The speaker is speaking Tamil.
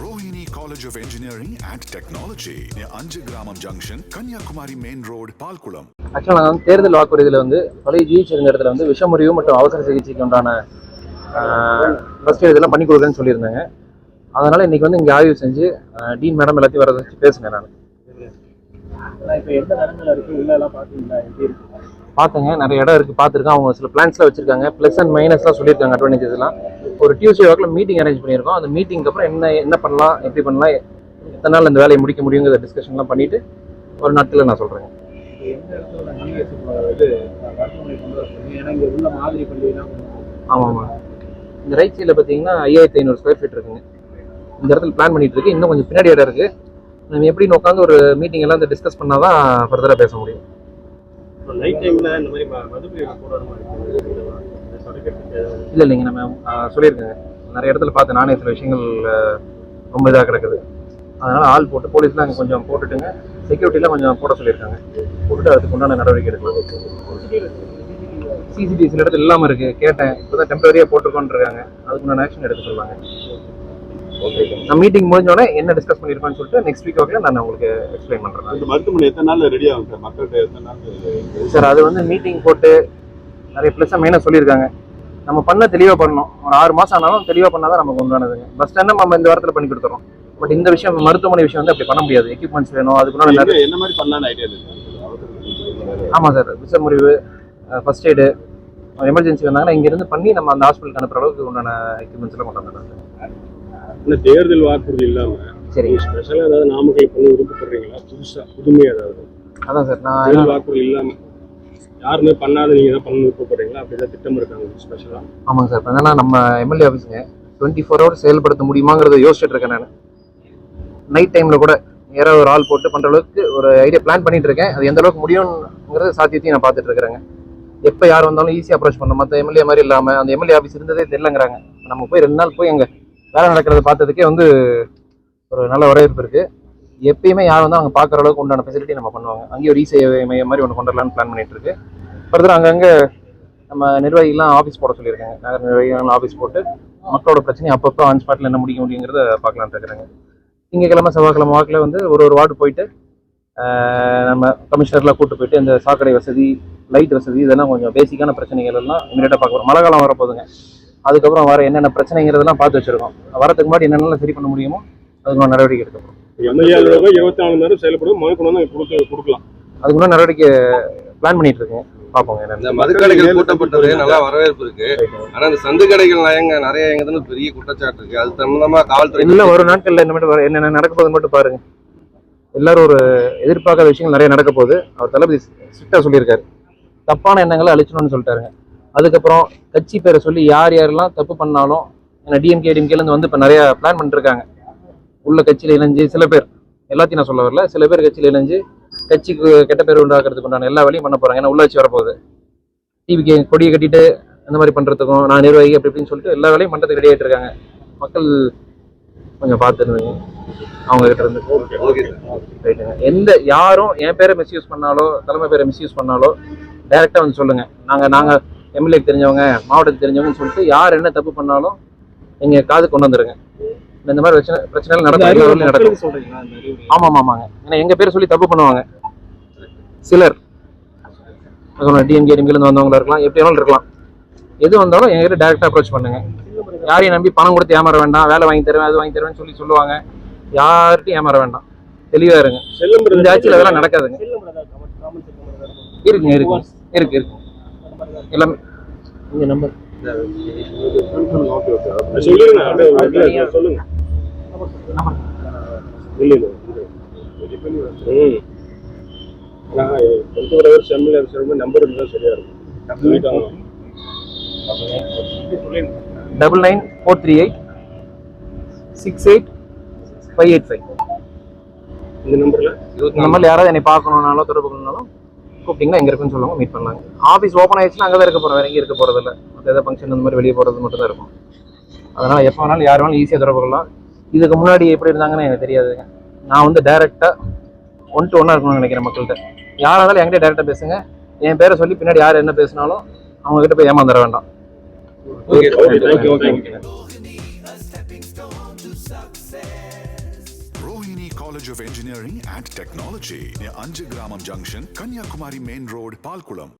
Rohini College of Engineering and Technology near Anjagramam Junction, Kanyakumari Main Road, Palkulam. ஆக்சுவலாக நான் தேர்தல் வாக்குறுதியில் வந்து பழைய ஜிஹெச் இருந்த இடத்துல வந்து விஷமுறிவு மற்றும் அவசர சிகிச்சைக்கு உண்டான ஃபர்ஸ்ட் இதெல்லாம் பண்ணி கொடுக்குறேன்னு சொல்லியிருந்தாங்க. அதனால் இன்றைக்கி வந்து இங்கே ஆய்வு செஞ்சு டீன் மேடம் எல்லாத்தையும் வர வச்சு பேசுங்க. நான் இப்போ எந்த இடத்துல இருக்குது உள்ளெல்லாம் பார்த்தீங்களா? எப்படி இருக்குது? பார்த்தேங்க, நிறைய இடம் இருக்குது, பார்த்துருக்கேன். அவங்க சில பிளான்ஸ்லாம் வச்சுருக்காங்க, ப்ளஸ் அண்ட் மைனஸ்லாம் சொல்லியிருக்காங்க, அட்வான்டேஜஸ்லாம். ஒரு டியூஸ்டே வாக்கில் மீட்டிங் அரேஞ்ச் பண்ணியிருக்கோம். அந்த மீட்டிங்க்கு அப்புறம் என்ன பண்ணலாம், எப்படி பண்ணலாம், எத்தனை நாள் இந்த வேலையை முடிக்க முடியுங்கிற டிஸ்கஷன்லாம் பண்ணிவிட்டு ஒரு நாட்களில் நான் சொல்கிறேங்க. எந்த இடத்துல இது மருத்துவமனை கொண்டு வர சொல்லுங்க. ஏன்னா இங்கே உள்ள மாதிரி பள்ளியெல்லாம் ஆமாம், இந்த ரைட் சைடில் பார்த்தீங்கன்னா 5500 ஸ்கொயர் ஃபீட் இருக்குங்க. இந்த இடத்துல பிளான் பண்ணிட்டு இருக்கு. இன்னும் கொஞ்சம் பின்னாடி இடம் இருக்குது. நம்ம எப்படின்னு உட்காந்து ஒரு மீட்டிங் எல்லாம் டிஸ்கஸ் பண்ணால் தான் ஃபர்தராக பேச முடியும். நைட் டைமில் இந்த மாதிரி மதுப்பை போடுற மாதிரி இல்லை இல்லைங்க, நம்ம சொல்லியிருக்கேங்க, நிறைய இடத்துல பார்த்து நானே சில விஷயங்கள் ரொம்ப இதாக கிடக்குது. அதனால் ஆள் போட்டு போலீஸ்லாம் அங்கே கொஞ்சம் போட்டுட்டுங்க, செக்யூரிட்டிலாம் கொஞ்சம் போட சொல்லியிருக்காங்க. போட்டுட்டு அதுக்கு உண்டான நடவடிக்கை எடுக்கலாம். சிசிடிவி சில இடத்துல இல்லாமல் இருக்குது, கேட்டேன். இப்போ தான் டெம்பரரியாக போட்டிருக்கோன்னு இருக்காங்க. அதுக்கு உண்டான ஆக்ஷன் எடுக்க சொல்லுவாங்க. ஓகே, நான் மீட்டிங் முடிஞ்சோடனே என்ன டிஸ்கஸ் பண்ணியிருப்பான்னு சொல்லிட்டு நெக்ஸ்ட் வீக் வாக்கில் நான் உங்களுக்கு எக்ஸ்பிளைன் பண்ணுறேன். இந்த மருத்துவமனை எத்தனை நாள் ரெடி ஆகும் சார்? மக்கள்கிட்ட எத்தனை நாள் சார்? அது வந்து மீட்டிங் போட்டு நிறைய ப்ளஸ்ஸாக மெயினாக சொல்லியிருக்காங்க. நம்ம பண்ண தெளிவாக பண்ணணும். ஒரு 6 மாதம் ஆனாலும் தெளிவாக பண்ணால் தான் நமக்கு உண்டானதுங்க. பஸ் ஸ்டாண்டு நம்ம இந்த வாரத்தில் பண்ணி கொடுத்துறோம். பட் இந்த விஷயம், மருத்துவமனை விஷயம் வந்து அப்படி பண்ண முடியாது. எக்யூப்மெண்ட்ஸ் வேணும், அதுக்குள்ள என்ன மாதிரி பண்ணலான்னு ஐடியா இருக்கு? ஆமாம் சார், விஷமுறிவு, ஃபர்ஸ்ட் எய்டு, எமர்ஜென்சி வந்தாங்கன்னா இங்கேருந்து பண்ணி நம்ம அந்த ஹாஸ்பிட்டலுக்கு அனுப்புற அளவுக்கு உண்டான எக்யூப்மெண்ட்ஸ்லாம் கொண்டு வந்துடுறாங்க. இல்லை, தேர்தல் வாக்குறுதி இல்லாமல் சரி, ஸ்பெஷலாக ஏதாவது நாமக்கல் பண்ணி விருப்பப்படுறீங்களா? புதுசாக புதுமையாக ஏதாவது? அதான் சார், நான் தேர்தல் வாக்குறுதி இல்லாமல் யாருமே பண்ணாத நீங்கள் தான் பண்ண விருப்பப்படுறீங்களா? அப்படி தான் திட்டம் இருக்காங்க ஸ்பெஷலாக? ஆமாங்க சார். இப்போ என்னன்னா நம்ம எம்எல்ஏ ஆஃபீஸுங்க 24 hours செயல்படுத்த முடியுமாங்கிறத யோசிச்சுட்டு இருக்கேன். நான் நைட் டைமில் கூட யாராவது ஒரு ஆள் போட்டு பண்ணுற அளவுக்கு ஒரு ஐடியா பிளான் பண்ணிட்டு இருக்கேன். அது எந்த அளவுக்கு முடியுங்கிறது சாத்தியத்தையும் நான் பார்த்துட்டு இருக்கிறேங்க. எப்போ யார் வந்தாலும் ஈஸியாக அப்ரோச் பண்ணணும். மற்ற எம்எல்ஏ மாதிரி இல்லாமல் அந்த எம்எல்ஏ ஆஃபீஸ் இருந்ததே தெரியலங்கிறாங்க. நம்ம போய் 2 நாள் போய் அங்கே வேலை நடக்கிறத பார்த்ததுக்கே வந்து ஒரு நல்ல வரவேற்பு இருக்குது. எப்பயுமே யார் வந்து அங்கே பார்க்குற அளவுக்கு உண்டான ஃபெசிலிட்டி நம்ம பண்ணுவாங்க. அங்கேயும் ஒரு சேவை மையம் மாதிரி ஒன்று கொண்டு வரலான்னு பிளான் பண்ணிட்டு இருக்கு. ஃபர்தர் அங்கங்கே நம்ம நிர்வாகிகள்லாம் ஆஃபீஸ் போட சொல்லியிருக்காங்க. நகர நிர்வாகிகள் ஆஃபீஸ் போட்டு மக்களோட பிரச்சனையை அப்பப்போ ஆன் ஸ்பாட்டில் என்ன முடிக்க முடியுங்கிறத பார்க்கலான்ட்டு இருக்கிறாங்க. திங்கக்கிழமை செவ்வாய்க்கிழமை வாக்கில் வந்து ஒரு வார்டு போயிட்டு நம்ம கமிஷனர்லாம் கூப்பிட்டு போயிட்டு இந்த சாக்கடை வசதி, லைட் வசதி, இதெல்லாம் கொஞ்சம் பேசிக்கான பிரச்சனைகள் எல்லாம் இமீடியட்டாக பார்க்குறோம். மழை காலம் வரப்போகுதுங்க. அதுக்கப்புறம் வர என்னென்ன பிரச்சனைங்கிறதெல்லாம் பார்த்து வச்சுருக்கோம். வரதுக்கு முன்னாடி என்னென்னலாம் சரி பண்ண முடியுமோ அதுக்கு நடவடிக்கை எடுக்கணும். எம்எல்ஏ 24 மணி நேரம் செயல்படும், மனு கொண்டு வந்து கொடுக்கலாம். அதுக்கு முன்னாடி நடவடிக்கை பிளான் பண்ணிட்டு இருக்கேன். பார்ப்போங்க. இந்த மதுக்கடைகள் கூட்டப்பட்டது நல்லா வரவேற்பு இருக்கு. ஆனா இந்த சந்து கடைகள் நிறைய எங்க பெரிய குற்றச்சாட்டு இருக்கு. அது சம்பந்தமா காவல்துறை இல்ல, ஒரு நாட்கள்ல என்னென்ன நடக்க போகுது மட்டும் பாருங்க. எல்லாரும் ஒரு எதிர்பார்க்காத விஷயங்கள் நிறைய நடக்க போகுது. அவர் தளபதி ஸ்ட்ரிக்டா சொல்லியிருக்காரு, தப்பான எண்ணங்களை அழிச்சணும்னு சொல்லிட்டாருங்க. அதுக்கப்புறம் கட்சி பேரை சொல்லி யார் யாரெல்லாம் தப்பு பண்ணாலும், ஏன்னா டிஎம்கேலேருந்து வந்து இப்போ நிறைய பிளான் பண்ணிருக்காங்க. உள்ள கட்சியில் இணைஞ்சு சில பேர், எல்லாத்தையும் நான் சொல்ல வரல, சில பேர் கட்சியில் இணைஞ்சு கட்சிக்கு கெட்ட பேர் உண்டாக்குறதுக்கு உண்டான எல்லா வேலையும் பண்ண போறாங்க. ஏன்னா உள்ளாட்சி வரப்போகுது. டிவிக்கு கொடியை கட்டிட்டு அந்த மாதிரி பண்றதுக்கும் நான் நிர்வாகி அப்படி இப்படின்னு சொல்லிட்டு எல்லா வேலையும் பண்றதுக்கு ரெடி ஆகிட்டு இருக்காங்க. மக்கள் கொஞ்சம் பார்த்துருந்தீங்க அவங்க கிட்ட இருந்து. ரைட்டுங்க. யாரும் என் பேரை மிஸ்யூஸ் பண்ணாலோ தலைமை பேரை மிஸ்யூஸ் பண்ணாலோ டைரக்டா வந்து சொல்லுங்க. நாங்க எம்எல்ஏக்கு தெரிஞ்சவங்க, மாவட்டத்துக்கு தெரிஞ்சவங்கன்னு சொல்லிட்டு யார் என்ன தப்பு பண்ணாலும் எங்க காது கொண்டு வந்துருங்க. இந்த மாதிரி பிரச்சனைகள் நடக்கும். ஆமாங்க. ஏன்னா எங்க பேரை சொல்லி தப்பு பண்ணுவாங்க சிலர். டிஎம்கேலேருந்து வந்தவங்களா இருக்கலாம், எப்படி வேணாலும் இருக்கலாம். எது வந்தாலும் எங்ககிட்ட டைரக்டா அப்ரோச் பண்ணுங்க. யாரையும் நம்பி பணம் கொடுத்து ஏமாற வேண்டாம். வேலை வாங்கி தருவேன், அது வாங்கி தருவேன்னு சொல்லுவாங்க. யார்கிட்டையும் ஏமாற வேண்டாம். தெளிவா இருங்க. இந்த ஆட்சியில் அதெல்லாம் நடக்காதுங்க. இருக்குங்க எல்லாமே இங்க நம்பர் சொல்லுங்க. நம்பர் இருந்தா சரியா இருக்கும். 9943868585. இந்த நம்பர்ல யாராவது என்னை பார்க்கணும்னாலும் தொடர்பு கொள்ளனாலும் கூப்பிட்டீங்கன்னா எங்க இருக்குன்னு சொல்லுவாங்க, மீட் பண்ணலாங்க. ஆஃபீஸ் ஓப்பன் ஆயிடுச்சுன்னா அங்கே தான் இருக்க போகிறோம், வேற எங்கேயும் இருக்க போகிறது இல்லை. மற்ற ஏதாவது ஃபங்க்ஷன் அந்த மாதிரி வெளியே போகிறது மட்டும் தான் இருக்கும். அதனால் எப்போ வேணாலும் யார் வேணாலும் ஈஸியாக தொடர்பு கொள்ளலாம். இதுக்கு முன்னாடி எப்படி இருந்தாங்கன்னு எனக்கு தெரியாதுங்க. நான் வந்து டைரெக்டாக 1-to-1 இருக்கணும்னு நினைக்கிறேன் மக்கள்கிட்ட. யாராக இருந்தாலும் என்கிட்ட டைரெக்டாக பேசுங்க. என் பேரை சொல்லி பின்னாடி யார் என்ன பேசினாலும் அவங்ககிட்ட போய் ஏமாந்துட வேண்டாம். Rohini College of Engineering and Technology near Anjagramam Junction, Kanyakumari Main Road, Palkulam.